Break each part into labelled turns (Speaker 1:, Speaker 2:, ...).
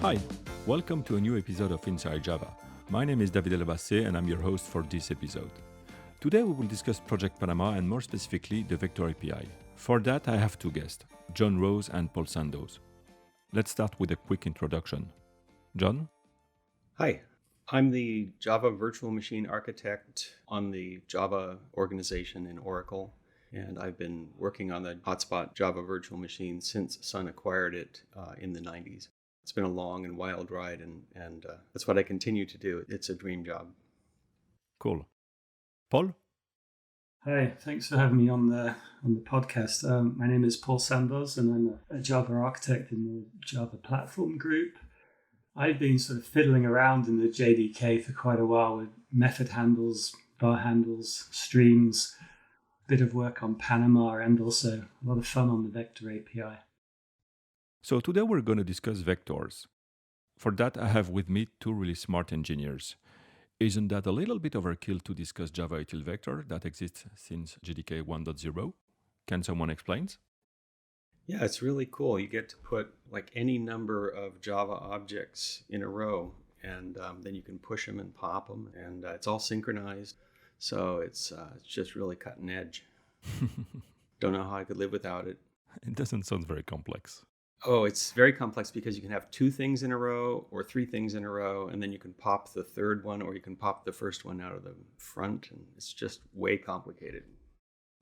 Speaker 1: Hi, welcome to a new episode of Inside Java. My name is Delabassee and I'm your host for this episode. Today we will discuss Project Panama and more specifically the Vector API. For that I have two guests, John Rose and Paul Sandoz. Let's start with a quick introduction. John?
Speaker 2: Hi, I'm the Java virtual machine architect on the Java organization in Oracle, and I've been working on the Hotspot Java virtual machine since Sun acquired it in the 90s. It's been a long and wild ride, and that's what I continue to do. It's a dream job.
Speaker 1: Cool. Paul?
Speaker 3: Hi, thanks for having me on the podcast. My name is Paul Sandoz, and I'm a Java architect in the Java platform group. I've been sort of fiddling around in the JDK for quite a while with method handles, bar handles, streams, a bit of work on Panama, and also a lot of fun on the Vector API.
Speaker 1: So today we're going to discuss vectors. For that I have with me two really smart engineers. Isn't that a little bit overkill to discuss Java util vector that exists since JDK 1.0? Can someone explain?
Speaker 2: Yeah, it's really cool. You get to put like any number of Java objects in a row, and then you can push them and pop them, and it's all synchronized. So it's just really cutting edge. Don't know how I could live without it.
Speaker 1: It doesn't sound very complex.
Speaker 2: Oh, it's very complex because you can have two things in a row or three things in a row, and then you can pop the third one or you can pop the first one out of the front, and it's just way complicated.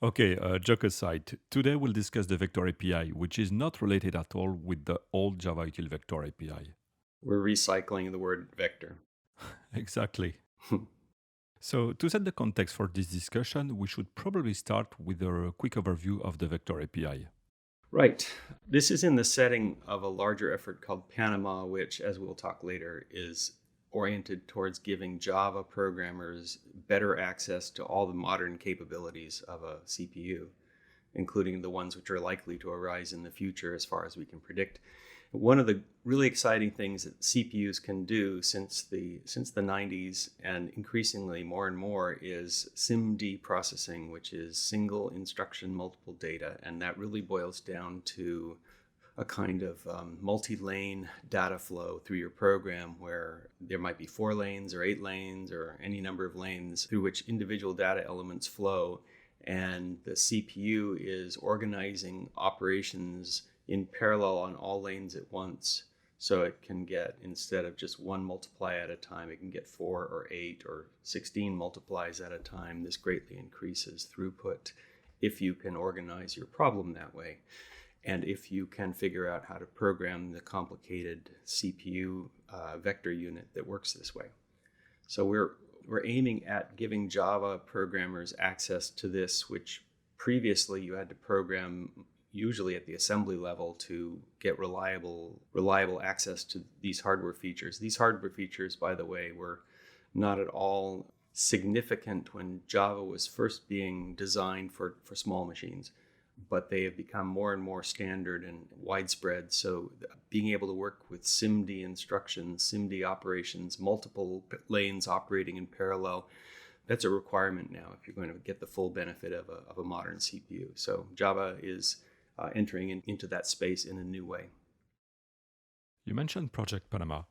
Speaker 1: Okay, joke aside, today we'll discuss the Vector API, which is not related at all with the old Java util vector API.
Speaker 2: We're recycling the word vector.
Speaker 1: Exactly. So to set the context for this discussion, we should probably start with a quick overview of the Vector API.
Speaker 2: Right. This is in the setting of a larger effort called Panama, which, as we'll talk later, is oriented towards giving Java programmers better access to all the modern capabilities of a CPU, including the ones which are likely to arise in the future as far as we can predict. One of the really exciting things that CPUs can do since the 90s and increasingly more and more is SIMD processing, which is single instruction multiple data, and that really boils down to a kind of multi-lane data flow through your program where there might be 4 lanes or 8 lanes or any number of lanes through which individual data elements flow, and the CPU is organizing operations in parallel on all lanes at once. So it can get, instead of just one multiply at a time, it can get 4 or 8 or 16 multiplies at a time. This greatly increases throughput if you can organize your problem that way. And if you can figure out how to program the complicated CPU vector unit that works this way. So we're aiming at giving Java programmers access to this, which previously you had to program usually at the assembly level to get reliable access to these hardware features. These hardware features, by the way, were not at all significant when Java was first being designed for small machines, but they have become more and more standard and widespread. So being able to work with SIMD instructions, SIMD operations, multiple lanes operating in parallel, that's a requirement now if you're going to get the full benefit of a modern CPU. So Java is entering into that space in a new way.
Speaker 1: You mentioned Project Panama,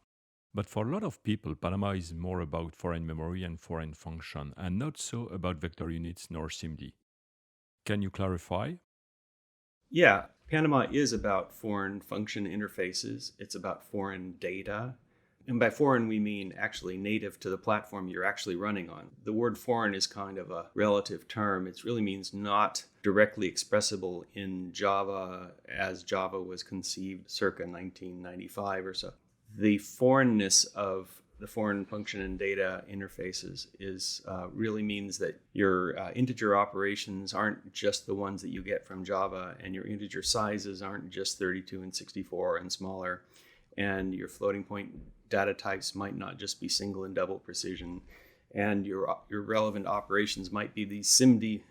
Speaker 1: but for a lot of people, Panama is more about foreign memory and foreign function, and not so about vector units nor SIMD. Can you clarify?
Speaker 2: Yeah, Panama is about foreign function interfaces. It's about foreign data. And by foreign, we mean actually native to the platform you're actually running on. The word foreign is kind of a relative term. It really means not directly expressible in Java as Java was conceived circa 1995 or so. The foreignness of the foreign function and data interfaces is really means that your integer operations aren't just the ones that you get from Java, and your integer sizes aren't just 32 and 64 and smaller, and your floating point data types might not just be single and double precision, and your relevant operations might be these SIMD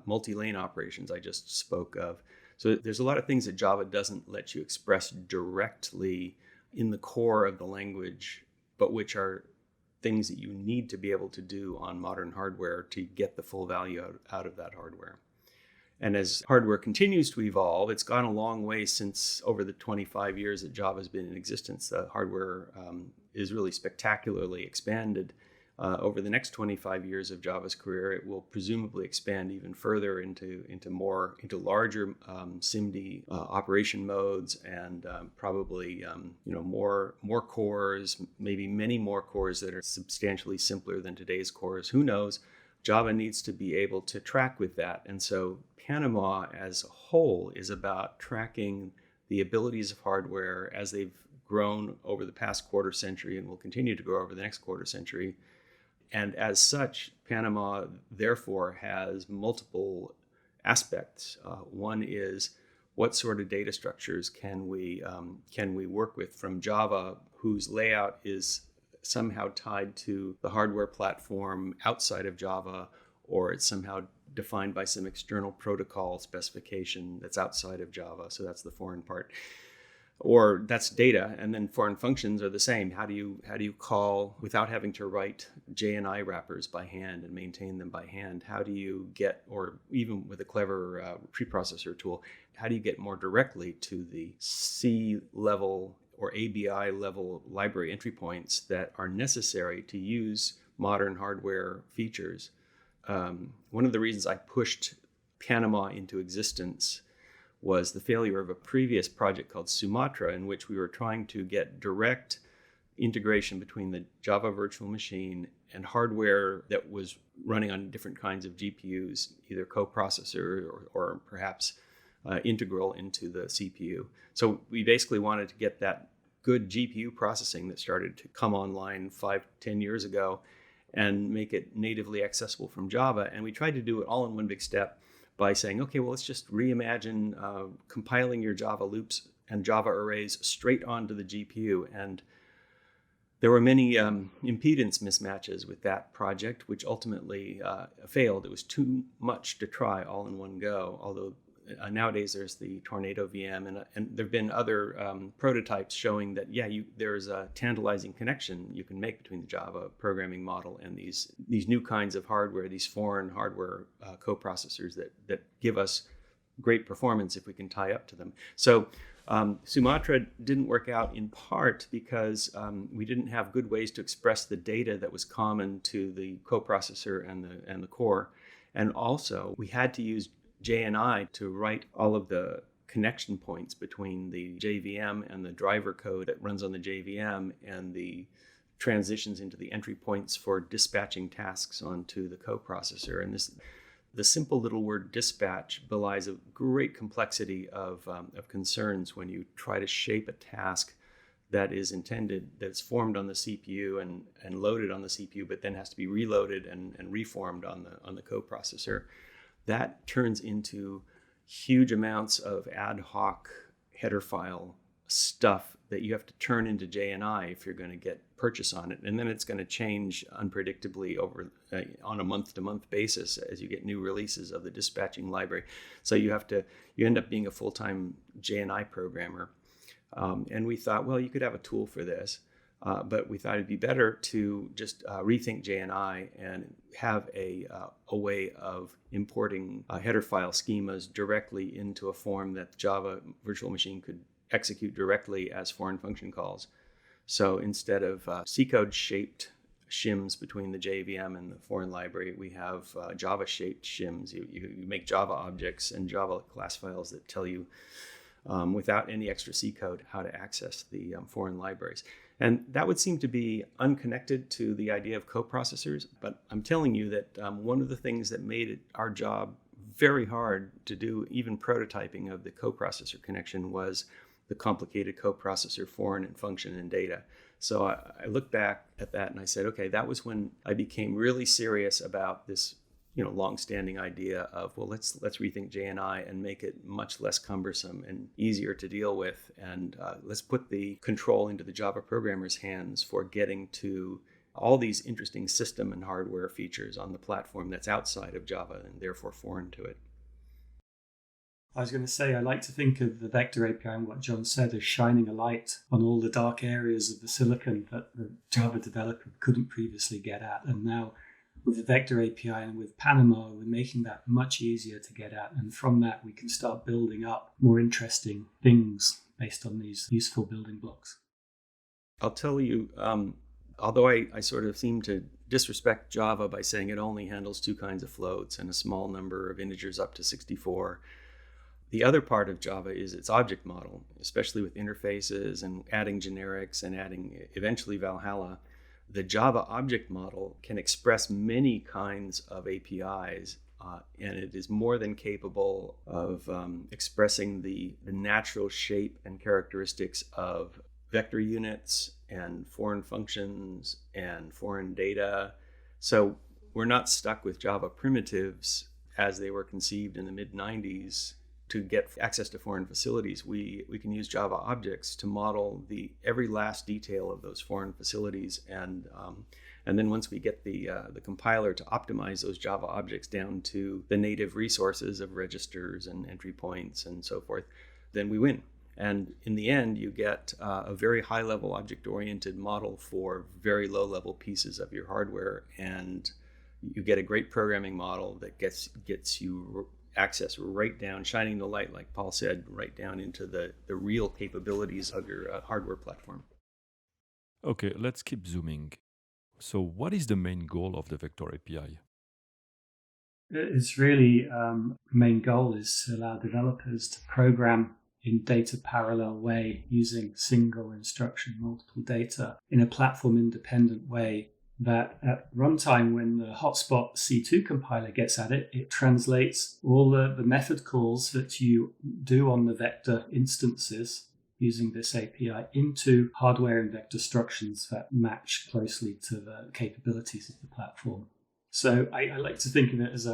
Speaker 2: multi-lane operations I just spoke of. So there's a lot of things that Java doesn't let you express directly in the core of the language, but which are things that you need to be able to do on modern hardware to get the full value out of that hardware. And as hardware continues to evolve, it's gone a long way since over the 25 years that Java has been in existence. The hardware is really spectacularly expanded. Over the next 25 years of Java's career, it will presumably expand even further into larger SIMD operation modes, and probably more cores, maybe many more cores that are substantially simpler than today's cores. Who knows? Java needs to be able to track with that, and so Panama as a whole is about tracking the abilities of hardware as they've grown over the past quarter century and will continue to grow over the next quarter century. And as such, Panama therefore has multiple aspects. One is, what sort of data structures can we work with from Java, whose layout is somehow tied to the hardware platform outside of Java, or it's somehow defined by some external protocol specification that's outside of Java. So that's the foreign part. Or that's data, and then foreign functions are the same. How do you call without having to write JNI wrappers by hand and maintain them by hand? How do you get, or even with a clever preprocessor tool, how do you get more directly to the C level or ABI level library entry points that are necessary to use modern hardware features? One of the reasons I pushed Panama into existence was the failure of a previous project called Sumatra, in which we were trying to get direct integration between the Java virtual machine and hardware that was running on different kinds of GPUs, either coprocessor or perhaps integral into the CPU. So we basically wanted to get that good GPU processing that started to come online 5-10 years ago and make it natively accessible from Java. And we tried to do it all in one big step by saying, okay, well, let's just reimagine compiling your Java loops and Java arrays straight onto the GPU. And there were many impedance mismatches with that project, which ultimately failed. It was too much to try all in one go, although nowadays there's the Tornado VM, and there have been other prototypes showing that, there's a tantalizing connection you can make between the Java programming model and these new kinds of hardware, these foreign hardware coprocessors that give us great performance if we can tie up to them. So Sumatra didn't work out in part because we didn't have good ways to express the data that was common to the coprocessor and the core. And also we had to use JNI to write all of the connection points between the JVM and the driver code that runs on the JVM and the transitions into the entry points for dispatching tasks onto the coprocessor. And the simple little word dispatch belies a great complexity of concerns when you try to shape a task that is intended, that's formed on the CPU and loaded on the CPU, but then has to be reloaded and reformed on the coprocessor. That turns into huge amounts of ad hoc header file stuff that you have to turn into JNI if you're going to get purchase on it. And then it's going to change unpredictably over on a month-to-month basis as you get new releases of the dispatching library. So you end up being a full-time JNI programmer. And we thought, well, you could have a tool for this. But we thought it'd be better to just rethink JNI and have a way of importing header file schemas directly into a form that the Java virtual machine could execute directly as foreign function calls. So instead of C-code shaped shims between the JVM and the foreign library, we have Java shaped shims. You make Java objects and Java class files that tell you without any extra C code how to access the foreign libraries. And that would seem to be unconnected to the idea of coprocessors, but I'm telling you that one of the things that made our job very hard to do, even prototyping of the coprocessor connection, was the complicated coprocessor foreign and function and data. So I look back at that and I said, okay, that was when I became really serious about this long-standing idea of, well, let's rethink JNI and make it much less cumbersome and easier to deal with, and let's put the control into the Java programmer's hands for getting to all these interesting system and hardware features on the platform that's outside of Java and therefore foreign to it.
Speaker 3: I was going to say, I like to think of the Vector API and what John said as shining a light on all the dark areas of the silicon that the Java developer couldn't previously get at. And now with the Vector API and with Panama, we're making that much easier to get at. And from that, we can start building up more interesting things based on these useful building blocks.
Speaker 2: I'll tell you, although I sort of seem to disrespect Java by saying it only handles two kinds of floats and a small number of integers up to 64, the other part of Java is its object model, especially with interfaces and adding generics and adding eventually Valhalla. The Java object model can express many kinds of APIs, and it is more than capable of expressing the natural shape and characteristics of vector units and foreign functions and foreign data. So we're not stuck with Java primitives as they were conceived in the mid-90s to get access to foreign facilities. We can use Java objects to model every last detail of those foreign facilities, and then once we get the compiler to optimize those Java objects down to the native resources of registers and entry points and so forth, then we win. And in the end, you get a very high-level object-oriented model for very low-level pieces of your hardware, and you get a great programming model that gets you access right down, shining the light, like Paul said, right down into the real capabilities of your hardware platform.
Speaker 1: Okay, let's keep zooming. So what is the main goal of the Vector API?
Speaker 3: It's really, main goal is to allow developers to program in data parallel way using single instruction, multiple data in a platform independent way that at runtime, when the hotspot C2 compiler gets at it, it translates all the method calls that you do on the vector instances using this API into hardware and vector instructions that match closely to the capabilities of the platform. So I like to think of it as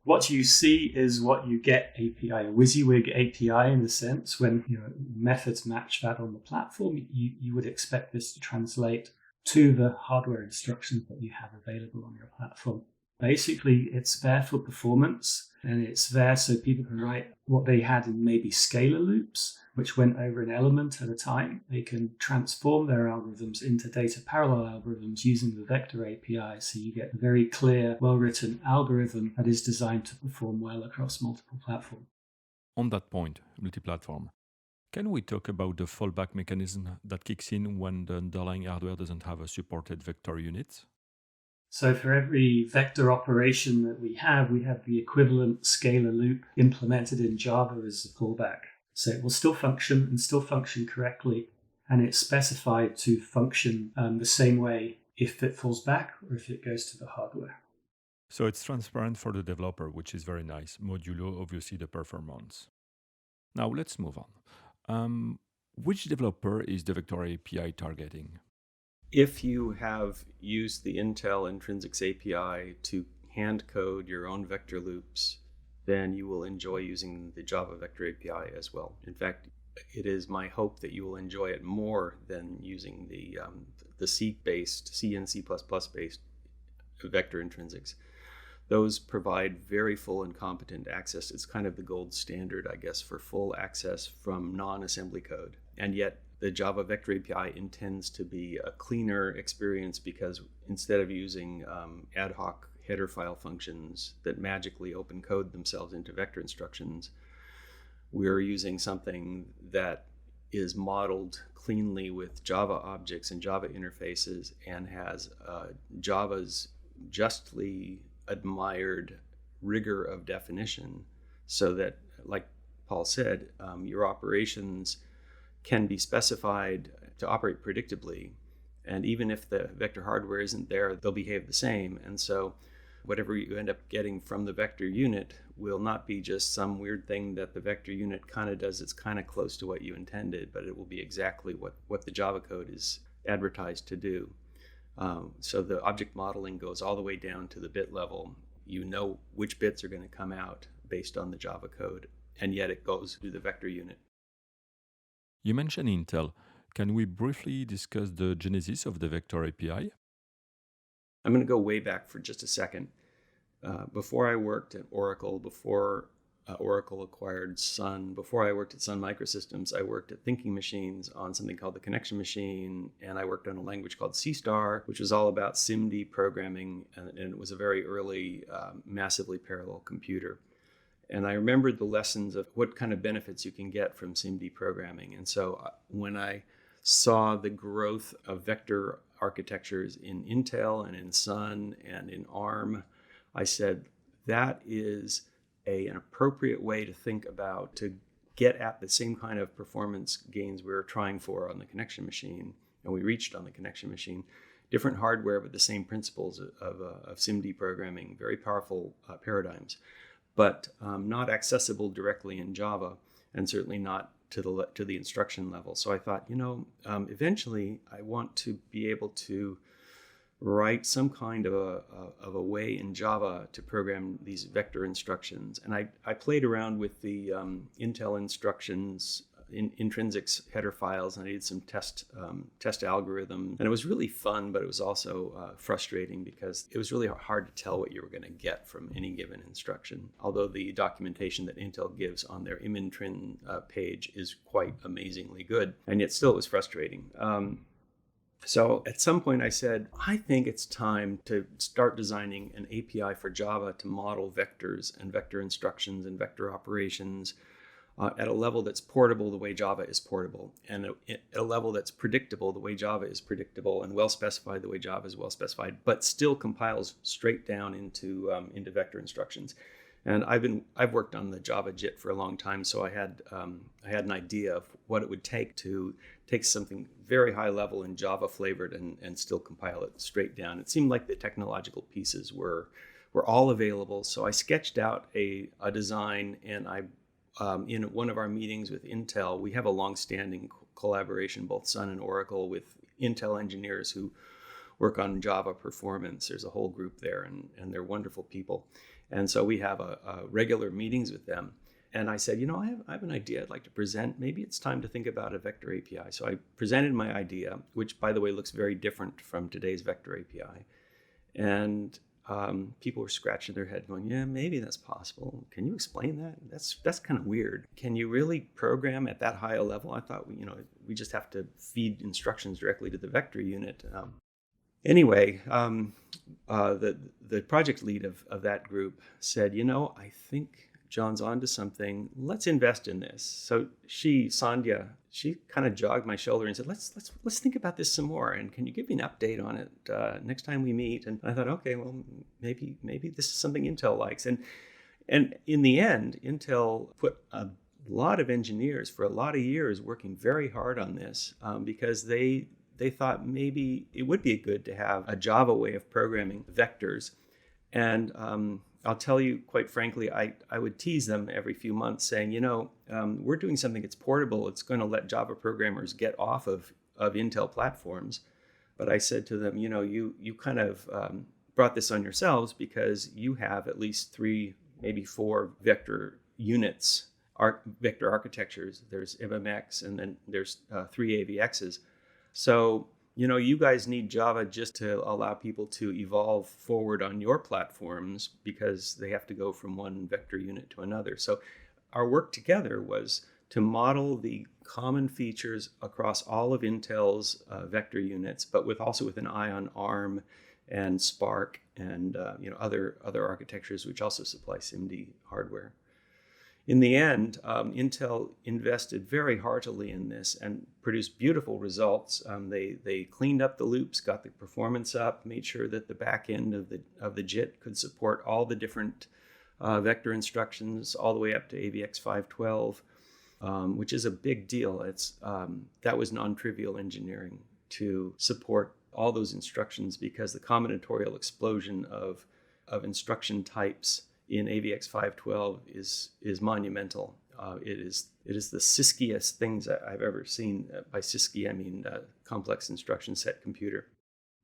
Speaker 3: what you see is what you get API, a WYSIWYG API in a sense. When methods match that on the platform, you would expect this to translate to the hardware instructions that you have available on your platform. Basically, it's there for performance, and it's there so people can write what they had in maybe scalar loops, which went over an element at a time. They can transform their algorithms into data parallel algorithms using the Vector API, so you get a very clear, well-written algorithm that is designed to perform well across multiple platforms.
Speaker 1: On that point, multi-platform, can we talk about the fallback mechanism that kicks in when the underlying hardware doesn't have a supported vector unit?
Speaker 3: So for every vector operation that we have the equivalent scalar loop implemented in Java as a fallback. So it will still function correctly, and it's specified to function the same way if it falls back or if it goes to the hardware.
Speaker 1: So it's transparent for the developer, which is very nice. Modulo, obviously, the performance. Now let's move on. Which developer is the Vector API targeting?
Speaker 2: If you have used the Intel Intrinsics API to hand code your own vector loops, then you will enjoy using the Java Vector API as well. In fact, it is my hope that you will enjoy it more than using the C-based, C and C++ based vector intrinsics. Those provide very full and competent access. It's kind of the gold standard, I guess, for full access from non-assembly code. And yet the Java Vector API intends to be a cleaner experience because instead of using ad hoc header file functions that magically open code themselves into vector instructions, we're using something that is modeled cleanly with Java objects and Java interfaces and has Java's justly admired rigor of definition, so that, like Paul said, your operations can be specified to operate predictably. And even if the vector hardware isn't there, they'll behave the same. And so whatever you end up getting from the vector unit will not be just some weird thing that the vector unit kind of does. It's kind of close to what you intended, but it will be exactly what the Java code is advertised to do. So the object modeling goes all the way down to the bit level. You know which bits are going to come out based on the Java code, and yet it goes through the vector unit.
Speaker 1: You mentioned Intel. Can we briefly discuss the genesis of the Vector API?
Speaker 2: I'm going to go way back for just a second. Before I worked at Oracle, before Oracle acquired Sun. Before I worked at Sun Microsystems, I worked at Thinking Machines on something called the Connection Machine, and I worked on a language called C-Star, which was all about SIMD programming, and it was a very early, massively parallel computer. And I remembered the lessons of what kind of benefits you can get from SIMD programming. And so when I saw the growth of vector architectures in Intel and in Sun and in ARM, I said, that is an appropriate way to think about to get at the same kind of performance gains we were trying for on the Connection Machine, and we reached on the Connection Machine. Different hardware, but the same principles of SIMD programming, very powerful paradigms, but not accessible directly in Java, and certainly not to the instruction level. So I thought, eventually I want to be able to write some kind of a way in Java to program these vector instructions. And I played around with the Intel instructions intrinsics header files, and I did some test algorithm. And it was really fun, but it was also frustrating because it was really hard to tell what you were going to get from any given instruction. Although the documentation that Intel gives on their imintrin page is quite amazingly good, and yet still it was frustrating. So at some point I said, I think it's time to start designing an API for Java to model vectors and vector instructions and vector operations at a level that's portable the way Java is portable, and at a level that's predictable the way Java is predictable, and well-specified the way Java is well-specified, but still compiles straight down into vector instructions. And I've worked on the Java JIT for a long time, so I had an idea of what it would take to take something very high level and Java flavored and still compile it straight down. It seemed like the technological pieces were all available, so I sketched out a design, and I in one of our meetings with Intel, we have a long-standing collaboration, both Sun and Oracle, with Intel engineers who work on Java performance. There's a whole group there, and they're wonderful people. And so we have regular meetings with them. And I said, I have an idea I'd like to present. Maybe it's time to think about a vector API. So I presented my idea, which, by the way, looks very different from today's vector API. And people were scratching their head going, yeah, maybe that's possible. Can you explain that? That's kind of weird. Can you really program at that high a level? I thought, we just have to feed instructions directly to the vector unit. Anyway, the project lead of that group said, I think John's onto something. Let's invest in this. So Sandhya, she kind of jogged my shoulder and said, let's think about this some more. And can you give me an update on it next time we meet? And I thought, okay, well, maybe this is something Intel likes. And in the end, Intel put a lot of engineers for a lot of years working very hard on this because they thought maybe it would be good to have a Java way of programming vectors. And I'll tell you, quite frankly, I would tease them every few months saying, we're doing something that's portable. It's going to let Java programmers get off of Intel platforms. But I said to them, you kind of brought this on yourselves because you have at least 3, maybe 4 vector units, vector architectures. There's MMX, and then there's 3 AVXs. So, you guys need Java just to allow people to evolve forward on your platforms because they have to go from one vector unit to another. So our work together was to model the common features across all of Intel's vector units, but also with an eye on ARM and Spark and other architectures which also supply SIMD hardware. In the end, Intel invested very heartily in this and produced beautiful results. They cleaned up the loops, got the performance up, made sure that the back end of the JIT could support all the different vector instructions all the way up to AVX 512, which is a big deal. That was non-trivial engineering to support all those instructions because the combinatorial explosion of instruction types in AVX 512 is monumental. It is the CISCIest things I've ever seen. By CISCI, I mean complex instruction set computer.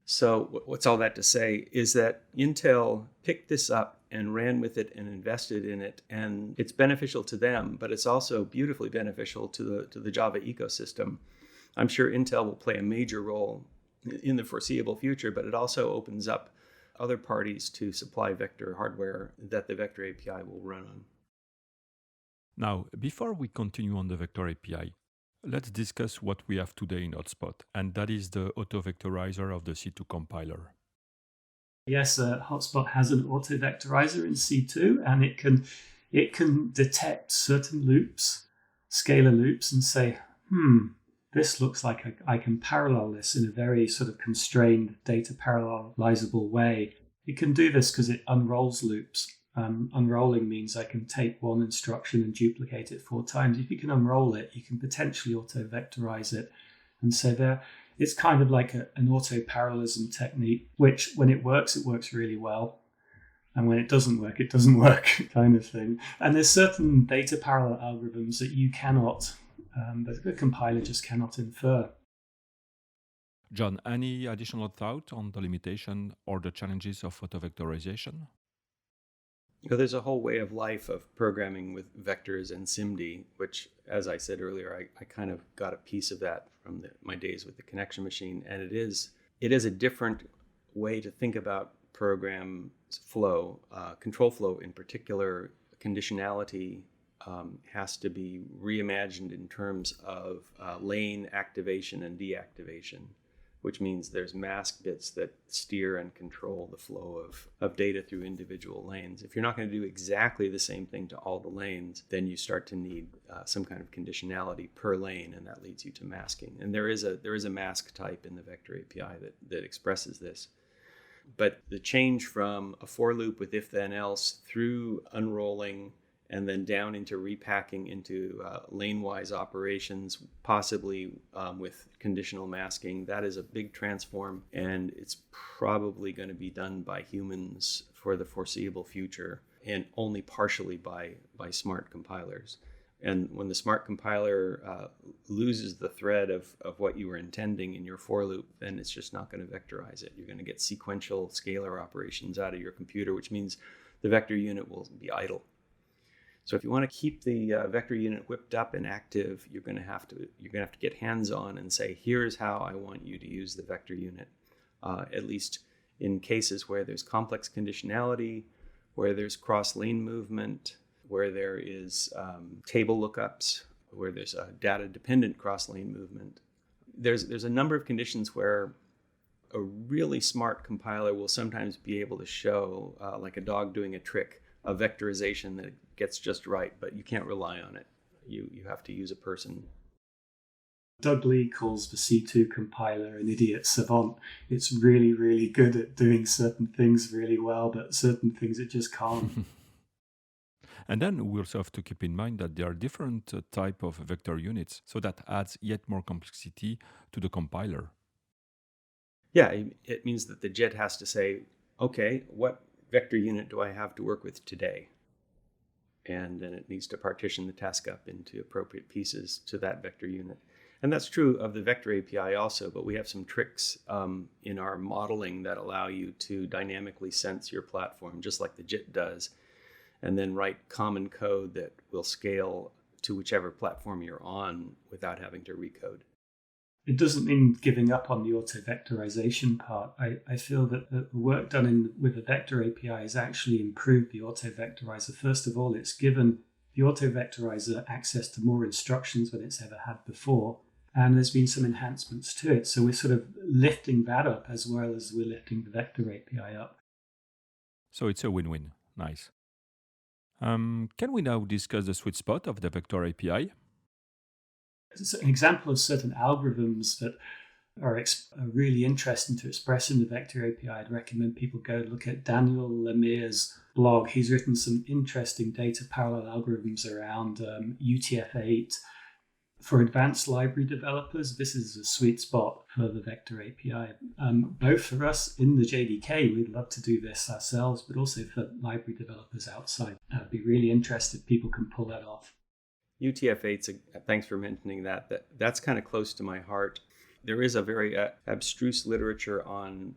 Speaker 2: So what's all that to say is that Intel picked this up and ran with it and invested in it, and it's beneficial to them, but it's also beautifully beneficial to the Java ecosystem. I'm sure Intel will play a major role in the foreseeable future, but it also opens up other parties to supply vector hardware that the vector API will run on.
Speaker 1: Now, before we continue on the vector API, let's discuss what we have today in Hotspot, and that is the auto-vectorizer of the C2 compiler.
Speaker 3: Yes, Hotspot has an auto-vectorizer in C2, and it can detect certain loops, scalar loops, and say, this looks like I can parallel this in a very sort of constrained data parallelizable way. It can do this because it unrolls loops. Unrolling means I can take one instruction and duplicate it 4 times. If you can unroll it, you can potentially auto-vectorize it. And so it's kind of like an auto-parallelism technique, which when it works really well. And when it doesn't work kind of thing. And there's certain data parallel algorithms that you cannot, that the compiler just cannot infer.
Speaker 1: John, any additional thought on the limitation or the challenges of auto-vectorization?
Speaker 2: There's a whole way of life of programming with vectors and SIMD, which, as I said earlier, I kind of got a piece of that from my days with the connection machine. And it is a different way to think about program flow, control flow in particular. Conditionality has to be reimagined in terms of lane activation and deactivation, which means there's mask bits that steer and control the flow of data through individual lanes. If you're not going to do exactly the same thing to all the lanes, then you start to need some kind of conditionality per lane, and that leads you to masking. And there is a mask type in the vector API that expresses this. But the change from a for loop with if then else through unrolling and then down into repacking into lane-wise operations, possibly with conditional masking. That is a big transform, and it's probably going to be done by humans for the foreseeable future, and only partially by smart compilers. And when the smart compiler loses the thread of what you were intending in your for loop, then it's just not going to vectorize it. You're going to get sequential scalar operations out of your computer, which means the vector unit will be idle. So if you want to keep the vector unit whipped up and active, you're going to have to get hands-on and say, here's how I want you to use the vector unit. At least in cases where there's complex conditionality, where there's cross-lane movement, where there is table lookups, where there's a data-dependent cross-lane movement. There's a number of conditions where a really smart compiler will sometimes be able to show, like a dog doing a trick, a vectorization that gets just right, but you can't rely on it. You have to use a person.
Speaker 3: Doug Lee calls the C2 compiler an idiot savant. It's really, really good at doing certain things really well, but certain things it just can't.
Speaker 1: And then we also have to keep in mind that there are different type of vector units, so that adds yet more complexity to the compiler.
Speaker 2: Yeah, it means that the JIT has to say, okay, what vector unit do I have to work with today? And then it needs to partition the task up into appropriate pieces to that vector unit. And that's true of the vector API also, but we have some tricks in our modeling that allow you to dynamically sense your platform, just like the JIT does, and then write common code that will scale to whichever platform you're on without having to recode.
Speaker 3: It doesn't mean giving up on the auto-vectorization part. I feel that the work done with the vector API has actually improved the auto-vectorizer. First of all, it's given the auto-vectorizer access to more instructions than it's ever had before. And there's been some enhancements to it. So we're sort of lifting that up as well as we're lifting the vector API up.
Speaker 1: So it's a win-win. Nice. Can we now discuss the sweet spot of the vector API?
Speaker 3: It's an example of certain algorithms that are really interesting to express in the vector API. I'd recommend people go look at Daniel Lemire's blog. He's written some interesting data parallel algorithms around UTF-8. For advanced library developers, this is a sweet spot for the vector API. Both for us in the JDK, we'd love to do this ourselves, but also for library developers outside. I'd be really interested if people can pull that off.
Speaker 2: UTF-8, thanks for mentioning that. That's kind of close to my heart. There is a very abstruse literature on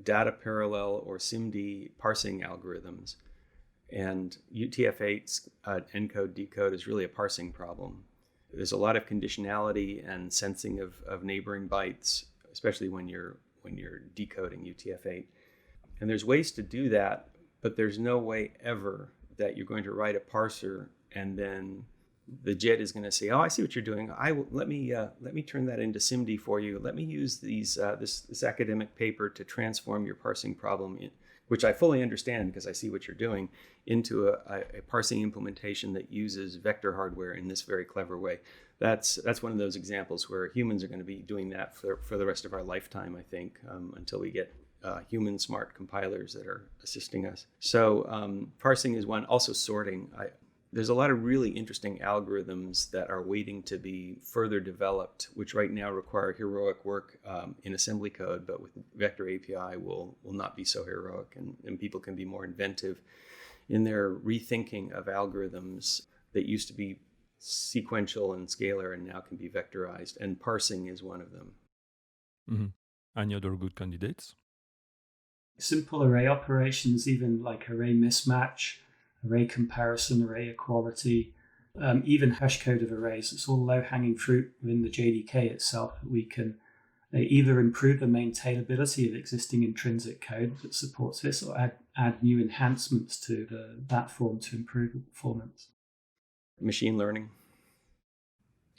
Speaker 2: data parallel or SIMD parsing algorithms. And UTF-8's encode decode is really a parsing problem. There's a lot of conditionality and sensing of neighboring bytes, especially when you're decoding UTF-8. And there's ways to do that, but there's no way ever that you're going to write a parser and then the JIT is going to say, "Oh, I see what you're doing. Let me turn that into SIMD for you. Let me use this academic paper to transform your parsing problem, which I fully understand because I see what you're doing, into a parsing implementation that uses vector hardware in this very clever way." That's one of those examples where humans are going to be doing that for the rest of our lifetime, I think, until we get human smart compilers that are assisting us. So parsing is one. Also sorting. There's a lot of really interesting algorithms that are waiting to be further developed, which right now require heroic work in assembly code, but with Vector API will not be so heroic, and people can be more inventive in their rethinking of algorithms that used to be sequential and scalar and now can be vectorized, and parsing is one of them.
Speaker 1: Mm-hmm. Any other good candidates?
Speaker 3: Simple array operations, even like array mismatch, array comparison, array equality, even hash code of arrays. It's all low-hanging fruit within the JDK itself. We can either improve the maintainability of existing intrinsic code that supports this, or add new enhancements to the platform to improve performance.
Speaker 2: Machine learning.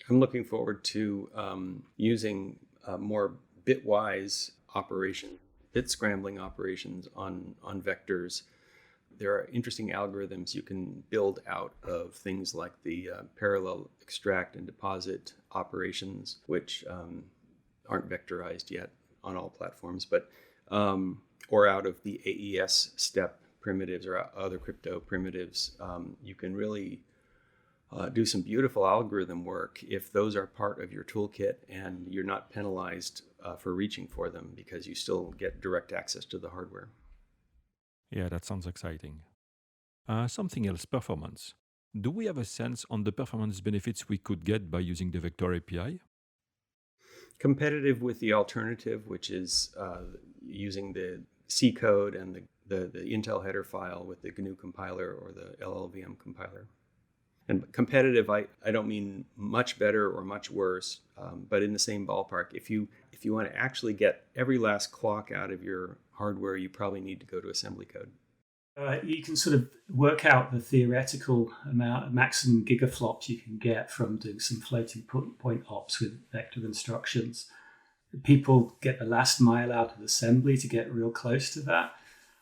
Speaker 2: I'm looking forward to using more bitwise operations, bit scrambling operations on vectors. There are interesting algorithms you can build out of things like the parallel extract and deposit operations, which aren't vectorized yet on all platforms, but or out of the AES step primitives or other crypto primitives. You can really do some beautiful algorithm work if those are part of your toolkit and you're not penalized for reaching for them because you still get direct access to the hardware.
Speaker 1: Yeah, that sounds exciting. Something else, performance. Do we have a sense on the performance benefits we could get by using the Vector API?
Speaker 2: Competitive with the alternative, which is using the C code and the Intel header file with the GNU compiler or the LLVM compiler. And competitive, I don't mean much better or much worse, but in the same ballpark. If you want to actually get every last clock out of your hardware, you probably need to go to assembly code.
Speaker 3: You can sort of work out the theoretical amount, maximum gigaflops you can get from doing some floating point ops with vector instructions. People get the last mile out of assembly to get real close to that.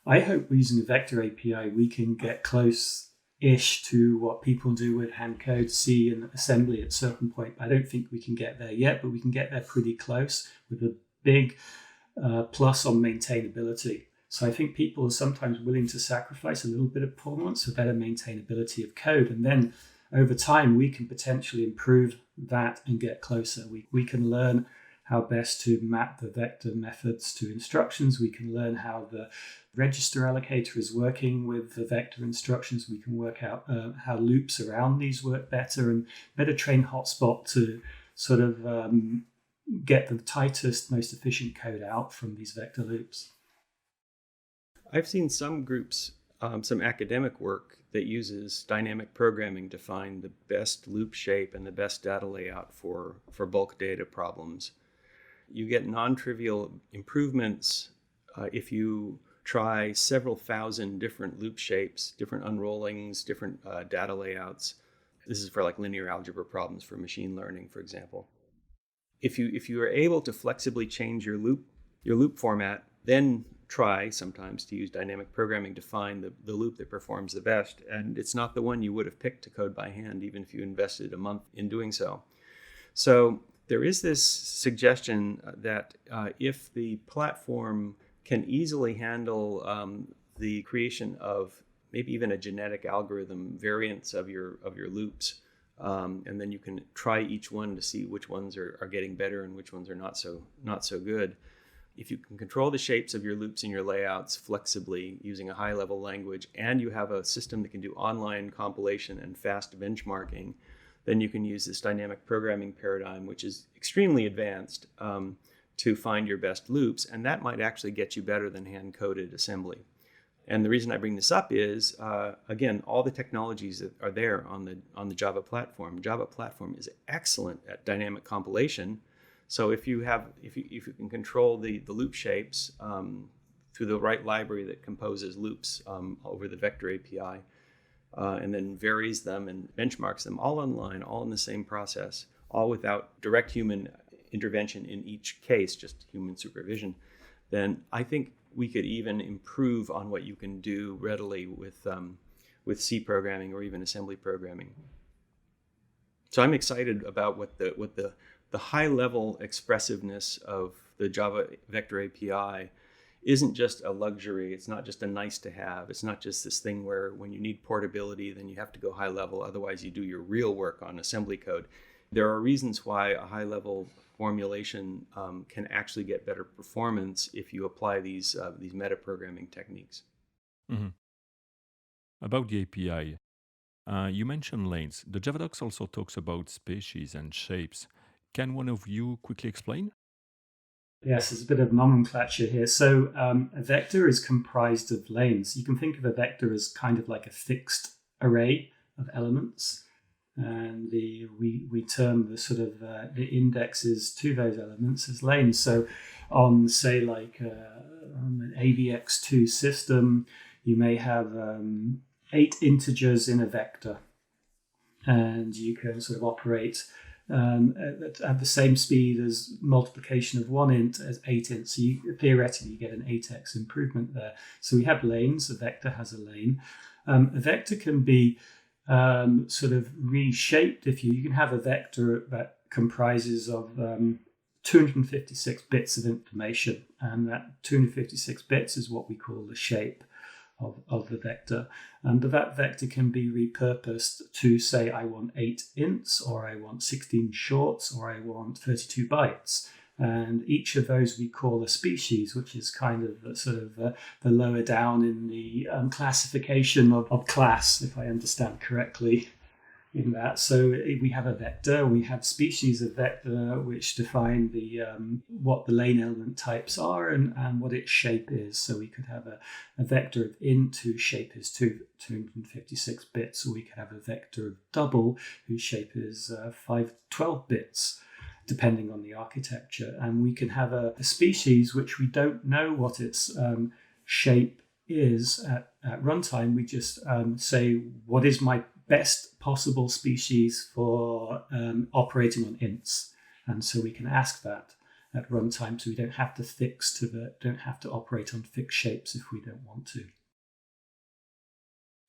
Speaker 3: I hope using the Vector API, we can get close-ish to what people do with hand code C and assembly at a certain point. I don't think we can get there yet, but we can get there pretty close with a big plus on maintainability. So I think people are sometimes willing to sacrifice a little bit of performance for better maintainability of code. And then over time, we can potentially improve that and get closer. We can learn how best to map the vector methods to instructions. We can learn how the register allocator is working with the vector instructions. We can work out how loops around these work better and better train hotspot to sort of get the tightest, most efficient code out from these vector loops.
Speaker 2: I've seen some groups, some academic work that uses dynamic programming to find the best loop shape and the best data layout for bulk data problems. You get non-trivial improvements if you try several thousand different loop shapes, different unrollings, different data layouts. This is for like linear algebra problems for machine learning, for example. If you are able to flexibly change your loop format, then try sometimes to use dynamic programming to find the loop that performs the best. And it's not the one you would have picked to code by hand, even if you invested a month in doing so. So there is this suggestion that if the platform can easily handle the creation of maybe even a genetic algorithm variants of your loops, and then you can try each one to see which ones are getting better and which ones are not so good. If you can control the shapes of your loops and your layouts flexibly using a high-level language, and you have a system that can do online compilation and fast benchmarking, then you can use this dynamic programming paradigm, which is extremely advanced, to find your best loops, and that might actually get you better than hand-coded assembly. And the reason I bring this up is, again, all the technologies that are there on the Java platform. Java platform is excellent at dynamic compilation. So if you can control the loop shapes through the right library that composes loops over the Vector API, and then varies them and benchmarks them all online, all in the same process, all without direct human intervention in each case, just human supervision, then I think we could even improve on what you can do readily with C programming or even assembly programming. So I'm excited about what the high level expressiveness of the Java Vector API isn't just a luxury. It's not just a nice to have. It's not just this thing where when you need portability, then you have to go high level. Otherwise, you do your real work on assembly code. There are reasons why a high level formulation can actually get better performance if you apply these meta-programming techniques.
Speaker 1: Mm-hmm. About the API, you mentioned lanes. The Java docs also talks about species and shapes. Can one of you quickly explain?
Speaker 3: Yes, there's a bit of nomenclature here. So a vector is comprised of lanes. You can think of a vector as kind of like a fixed array of elements. And we term the sort of the indexes to those elements as lanes. So on, say, like on an AVX2 system, you may have 8 integers in a vector. And you can sort of operate at the same speed as multiplication of 1 int as 8 ints. So theoretically, you get an 8x improvement there. So we have lanes. A vector has a lane. A vector can be sort of reshaped. You can have a vector that comprises of 256 bits of information, and that 256 bits is what we call the shape of the vector. But that vector can be repurposed to say I want 8 ints, or I want 16 shorts, or I want 32 bytes. And each of those we call a species, which is kind of the lower down in the classification of class, if I understand correctly in that. So we have a vector, we have species of vector which define the what the lane element types are and what its shape is. So we could have a vector of int whose shape is 256 bits, or we could have a vector of double whose shape is 512 bits. Depending on the architecture. And we can have a species which we don't know what its shape is at runtime. We just say, what is my best possible species for operating on ints? And so we can ask that at runtime, so we don't have to don't have to operate on fixed shapes if we don't want to.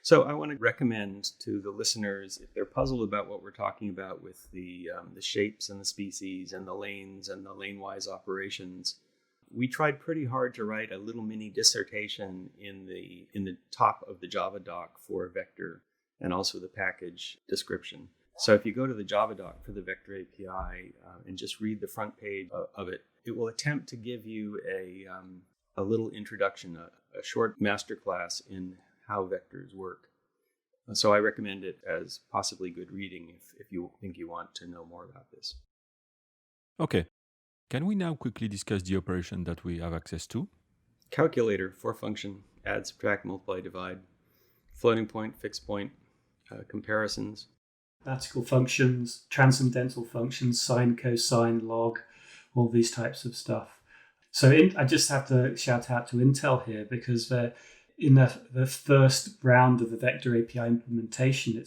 Speaker 2: So I want to recommend to the listeners, if they're puzzled about what we're talking about with the shapes and the species and the lanes and the lane-wise operations, we tried pretty hard to write a little mini dissertation in the top of the Java doc for vector and also the package description. So if you go to the Java doc for the Vector API and just read the front page of it, it will attempt to give you a little introduction, a short masterclass in how vectors work. So I recommend it as possibly good reading if you think you want to know more about this.
Speaker 1: Okay. Can we now quickly discuss the operation that we have access to?
Speaker 2: Calculator, for function, add, subtract, multiply, divide, floating point, fixed point, comparisons.
Speaker 3: Mathematical functions, transcendental functions, sine, cosine, log, all these types of stuff. So I just have to shout out to Intel here, because in the first round of the Vector API implementation,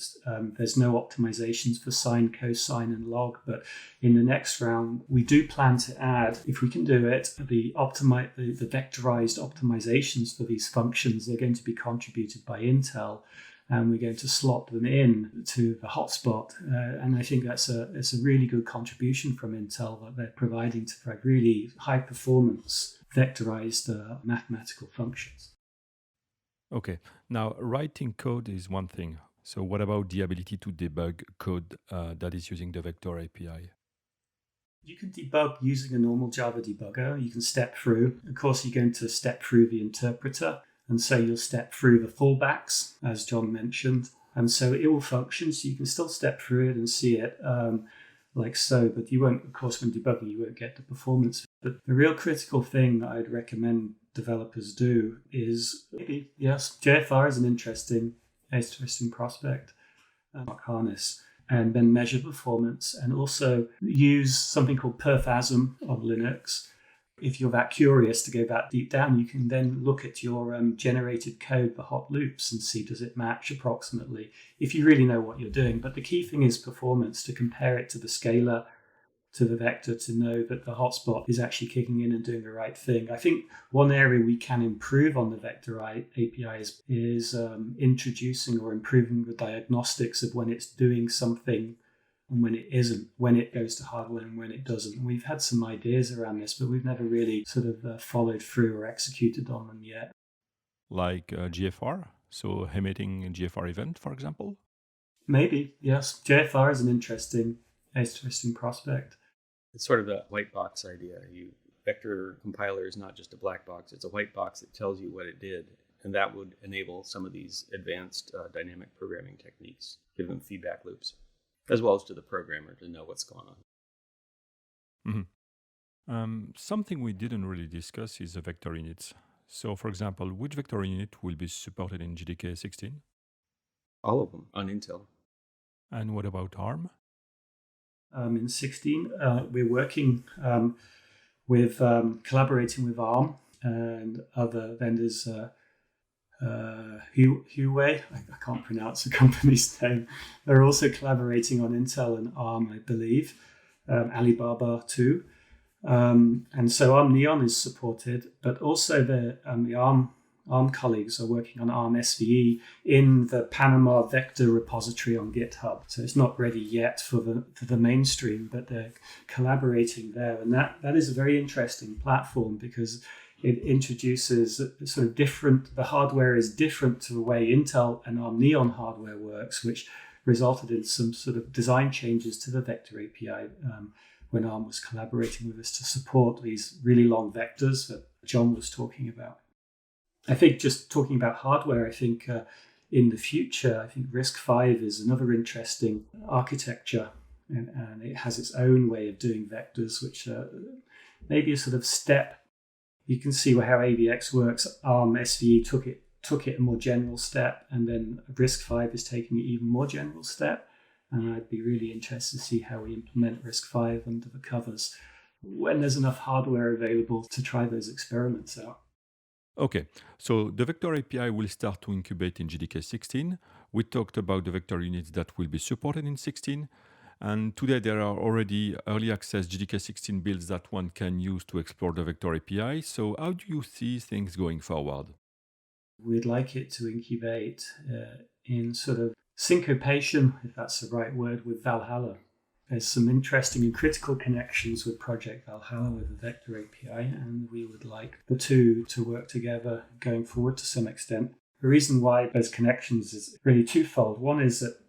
Speaker 3: there's no optimizations for sine, cosine, and log. But in the next round, we do plan to add, if we can do it, the vectorized optimizations for these functions. They're going to be contributed by Intel, and we're going to slot them in to the hotspot. And I think it's a really good contribution from Intel that they're providing to provide really high performance vectorized mathematical functions.
Speaker 1: Okay. Now, writing code is one thing. So what about the ability to debug code that is using the Vector API?
Speaker 3: You can debug using a normal Java debugger. You can step through. Of course, you're going to step through the interpreter. And so you'll step through the fallbacks, as John mentioned. And so it will function. So you can still step through it and see it like so. But you won't, of course, when debugging, you won't get the performance. But the real critical thing that I'd recommend developers do is maybe, yes, JFR is an interesting prospect, harness, and then measure performance, and also use something called perfasm on Linux If you're that curious to go that deep down, you can then look at your generated code, the hot loops, and see does it match approximately, if you really know what you're doing. But the key thing is performance, to compare it to the scalar, to the vector, to know that the hotspot is actually kicking in and doing the right thing. I think one area we can improve on the vector API is introducing or improving the diagnostics of when it's doing something and when it isn't, when it goes to hardware and when it doesn't. And we've had some ideas around this, but we've never really sort of followed through or executed on them yet.
Speaker 1: Like GFR, so emitting a GFR event, for example?
Speaker 3: Maybe, yes. JFR is an interesting prospect.
Speaker 2: It's sort of a white box idea. Vector compiler is not just a black box, it's a white box that tells you what it did. And that would enable some of these advanced dynamic programming techniques, give them feedback loops, as well as to the programmer to know what's going on.
Speaker 1: Something we didn't really discuss is the vector units. So, for example, which vector unit will be supported in JDK 16?
Speaker 2: All of them on Intel.
Speaker 1: And what about ARM?
Speaker 3: In 16, we're working with collaborating with ARM and other vendors. Huawei, I can't pronounce the company's name. They're also collaborating on Intel and ARM, I believe. Alibaba too. And so ARM Neon is supported, but also the ARM colleagues are working on ARM SVE in the Panama vector repository on GitHub. So it's not ready yet for the mainstream, but they're collaborating there. And that is a very interesting platform because it introduces sort of different, the hardware is different to the way Intel and ARM Neon hardware works, which resulted in some sort of design changes to the vector API when ARM was collaborating with us to support these really long vectors that John was talking about. I think just talking about hardware, I think in the future, I think RISC-V is another interesting architecture, and it has its own way of doing vectors, which maybe a sort of step. You can see how AVX works. ARM SVE took it a more general step, and then RISC-V is taking it even more general step. And I'd be really interested to see how we implement RISC-V under the covers when there's enough hardware available to try those experiments out.
Speaker 1: Okay, so the vector API will start to incubate in JDK 16. We talked about the vector units that will be supported in 16. And today there are already early access JDK 16 builds that one can use to explore the vector API. So how do you see things going forward?
Speaker 3: We'd like it to incubate in sort of syncopation, if that's the right word, with Valhalla. There's some interesting and critical connections with Project Valhalla with the vector API, and we would like the two to work together going forward to some extent. The reason why there's connections is really twofold. One is that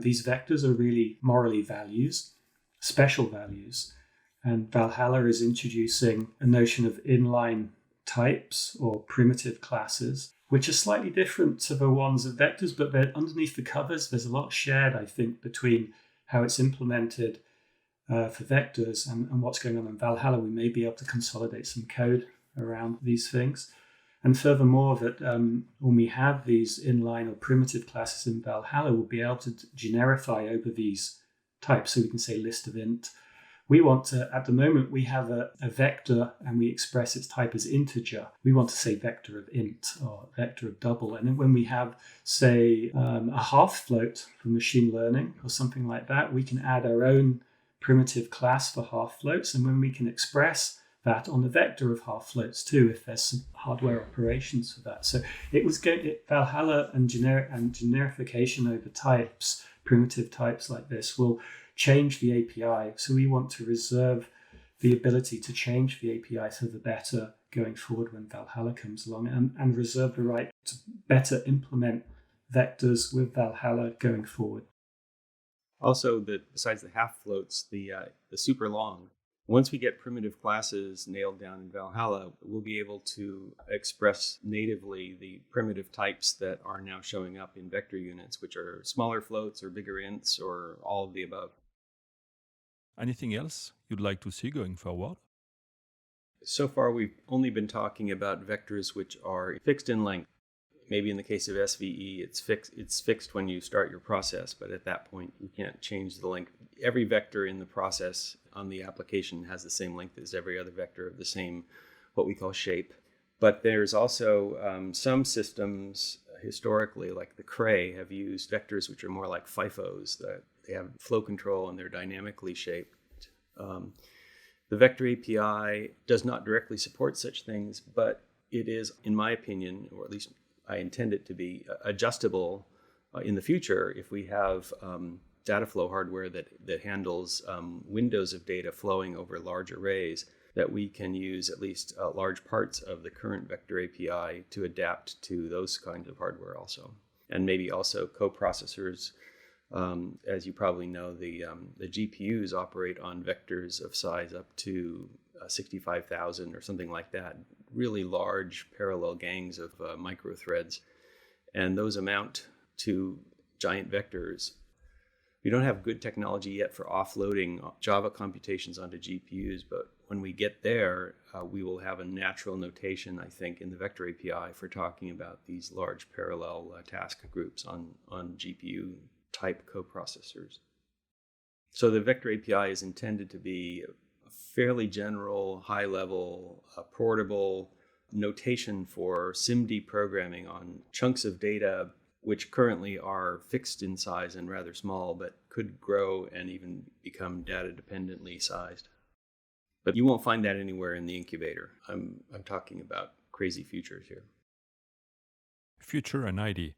Speaker 3: these vectors are really morally values, special values, and Valhalla is introducing a notion of inline types or primitive classes, which are slightly different to the ones of vectors, but they're underneath the covers. There's a lot shared, I think, between how it's implemented for vectors and what's going on in Valhalla. We may be able to consolidate some code around these things. And furthermore, that when we have these inline or primitive classes in Valhalla, we'll be able to generify over these types. So we can say list of int. We want to, at the moment, we have a vector and we express its type as integer. We want to say vector of int or vector of double. And then when we have, say, a half float for machine learning or something like that, we can add our own primitive class for half floats. And when we can express that on the vector of half floats too, if there's some hardware operations for that. So it was Valhalla and generification over types, primitive types like this will change the API. So we want to reserve the ability to change the API for the better going forward when Valhalla comes along, and reserve the right to better implement vectors with Valhalla going forward.
Speaker 2: Also, besides the half floats, the super long, once we get primitive classes nailed down in Valhalla, we'll be able to express natively the primitive types that are now showing up in vector units, which are smaller floats or bigger ints or all of the above.
Speaker 1: Anything else you'd like to see going forward?
Speaker 2: So far, we've only been talking about vectors which are fixed in length. Maybe in the case of SVE, it's fixed when you start your process, but at that point you can't change the length. Every vector in the process on the application has the same length as every other vector of the same, what we call shape. But there's also some systems historically, like the Cray, have used vectors which are more like FIFOs, that they have flow control and they're dynamically shaped. The Vector API does not directly support such things, but it is, in my opinion, or at least I intend it to be, adjustable in the future if we have data flow hardware that handles windows of data flowing over large arrays, that we can use at least large parts of the current Vector API to adapt to those kinds of hardware also. And maybe also coprocessors. As you probably know, the GPUs operate on vectors of size up to 65,000 or something like that, really large parallel gangs of microthreads. And those amount to giant vectors. We don't have good technology yet for offloading Java computations onto GPUs, but when we get there, we will have a natural notation, I think, in the Vector API for talking about these large parallel task groups on GPU type coprocessors. So the Vector API is intended to be a fairly general, high-level, portable notation for SIMD programming on chunks of data which currently are fixed in size and rather small, but could grow and even become data-dependently sized. But you won't find that anywhere in the incubator. I'm talking about crazy futures here.
Speaker 1: Future and ID.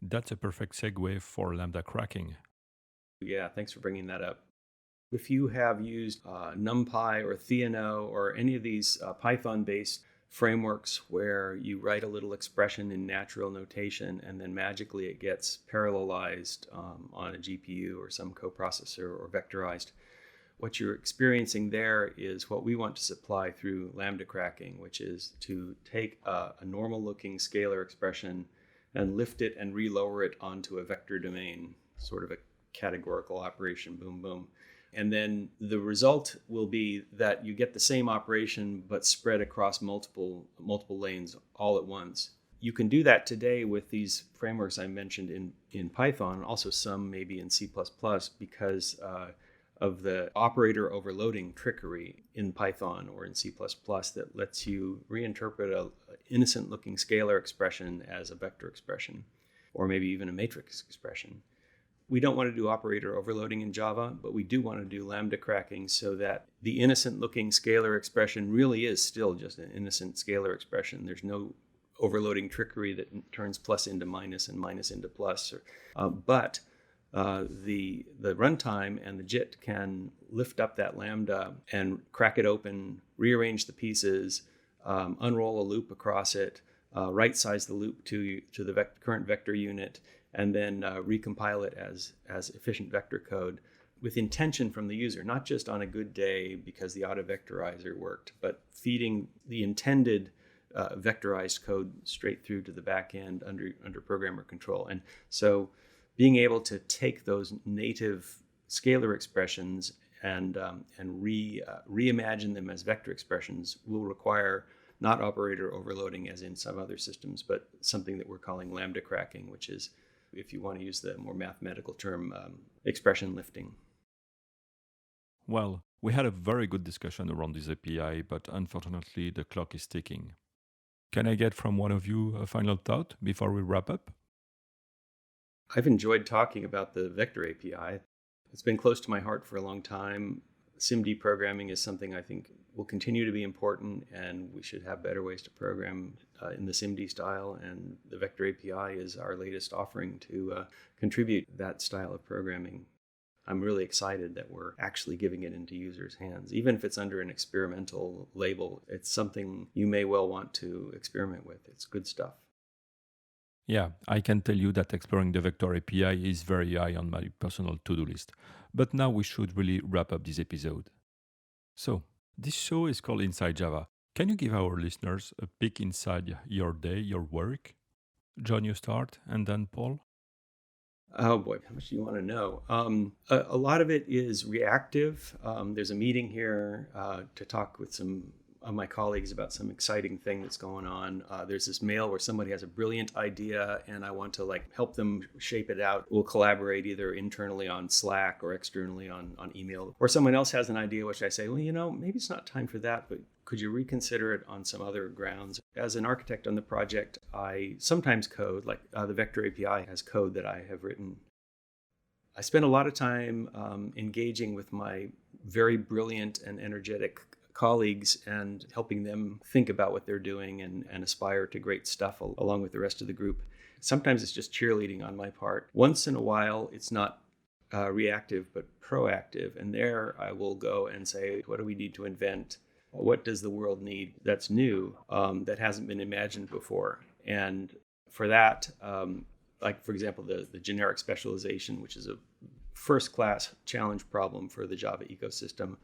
Speaker 1: That's a perfect segue for Lambda Cracking.
Speaker 2: Yeah, thanks for bringing that up. If you have used NumPy or Theano or any of these Python-based frameworks where you write a little expression in natural notation and then magically it gets parallelized on a GPU or some coprocessor or vectorized, what you're experiencing there is what we want to supply through Lambda Cracking, which is to take a normal-looking scalar expression and lift it and relower it onto a vector domain, sort of a categorical operation, boom, boom. And then the result will be that you get the same operation, but spread across multiple lanes all at once. You can do that today with these frameworks I mentioned in Python, also some maybe in C++, because of the operator overloading trickery in Python or in C++ that lets you reinterpret an innocent-looking scalar expression as a vector expression, or maybe even a matrix expression. We don't want to do operator overloading in Java, but we do want to do Lambda cracking so that the innocent-looking scalar expression really is still just an innocent scalar expression. There's no overloading trickery that turns plus into minus and minus into plus. But the runtime and the JIT can lift up that Lambda and crack it open, rearrange the pieces, unroll a loop across it, right-size the loop to the current vector unit, and then recompile it as efficient vector code with intention from the user, not just on a good day because the auto-vectorizer worked, but feeding the intended vectorized code straight through to the back end under programmer control. And so being able to take those native scalar expressions and reimagine them as vector expressions will require not operator overloading as in some other systems, but something that we're calling Lambda cracking, which is, if you want to use the more mathematical term, expression lifting.
Speaker 1: Well, we had a very good discussion around this API, but unfortunately the clock is ticking. Can I get from one of you a final thought before we wrap up?
Speaker 2: I've enjoyed talking about the Vector API. It's been close to my heart for a long time. SIMD programming is something I think will continue to be important, and we should have better ways to program in the SIMD style, and the Vector API is our latest offering to contribute that style of programming. I'm really excited that we're actually giving it into users' hands. Even if it's under an experimental label, it's something you may well want to experiment with. It's good stuff.
Speaker 1: Yeah, I can tell you that exploring the Vector API is very high on my personal to-do list. But now we should really wrap up this episode. So, this show is called Inside Java. Can you give our listeners a peek inside your day, your work? John, you start, and then Paul?
Speaker 2: Oh boy, how much do you want to know? A lot of it is reactive. There's a meeting here to talk with some of my colleagues about some exciting thing that's going on. There's this mail where somebody has a brilliant idea and I want to help them shape it out. We'll collaborate either internally on Slack or externally on email. Or someone else has an idea which I say, well, maybe it's not time for that, but could you reconsider it on some other grounds? As an architect on the project, I sometimes code, the Vector API has code that I have written. I spend a lot of time engaging with my very brilliant and energetic colleagues and helping them think about what they're doing and aspire to great stuff along with the rest of the group. Sometimes it's just cheerleading on my part. Once in a while, it's not reactive, but proactive. And there I will go and say, what do we need to invent? What does the world need that's new, that hasn't been imagined before? And for that, for example, the generic specialization, which is a first-class challenge problem for the Java ecosystem.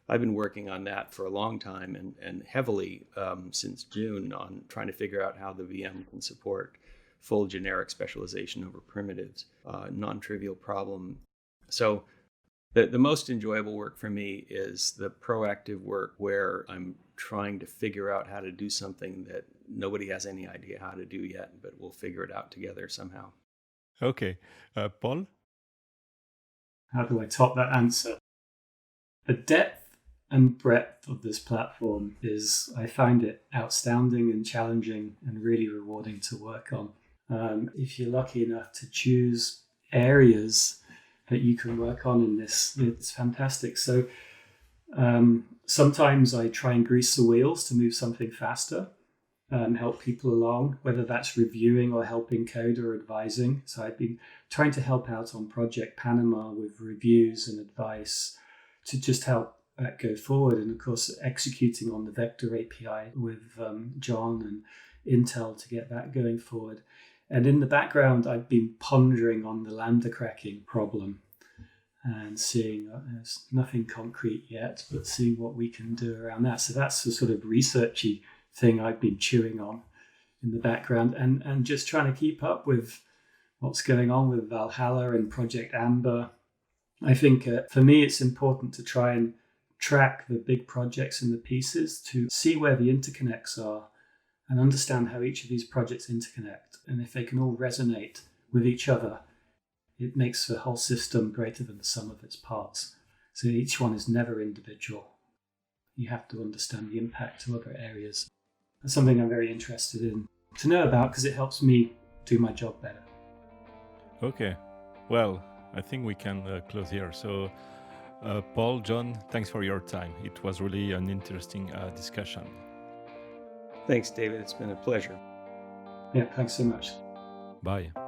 Speaker 2: I've been working on that for a long time and heavily since June on trying to figure out how the VM can support full generic specialization over primitives, non-trivial problem. So the most enjoyable work for me is the proactive work where I'm trying to figure out how to do something that nobody has any idea how to do yet, but we'll figure it out together somehow.
Speaker 1: Okay. Paul?
Speaker 3: How do I top that answer? The depth and breadth of this platform I find it outstanding and challenging and really rewarding to work on. If you're lucky enough to choose areas that you can work on in this, it's fantastic. So sometimes I try and grease the wheels to move something faster, help people along, whether that's reviewing or helping code or advising. So I've been trying to help out on Project Panama with reviews and advice to just help that go forward. And of course, executing on the Vector API with John and Intel to get that going forward. And in the background, I've been pondering on the Lambda Cracking problem and seeing, there's nothing concrete yet, but seeing what we can do around that. So that's the sort of researchy thing I've been chewing on in the background and just trying to keep up with what's going on with Valhalla and Project Amber. I think for me, it's important to try and track the big projects and the pieces to see where the interconnects are and understand how each of these projects interconnect. And if they can all resonate with each other, it makes the whole system greater than the sum of its parts. So each one is never individual. You have to understand the impact to other areas. That's something I'm very interested in to know about because it helps me do my job better.
Speaker 1: Okay. Well, I think we can close here. So, Paul, John, thanks for your time. It was really an interesting discussion.
Speaker 2: Thanks, David. It's been a pleasure.
Speaker 3: Yeah, thanks so much.
Speaker 1: Bye.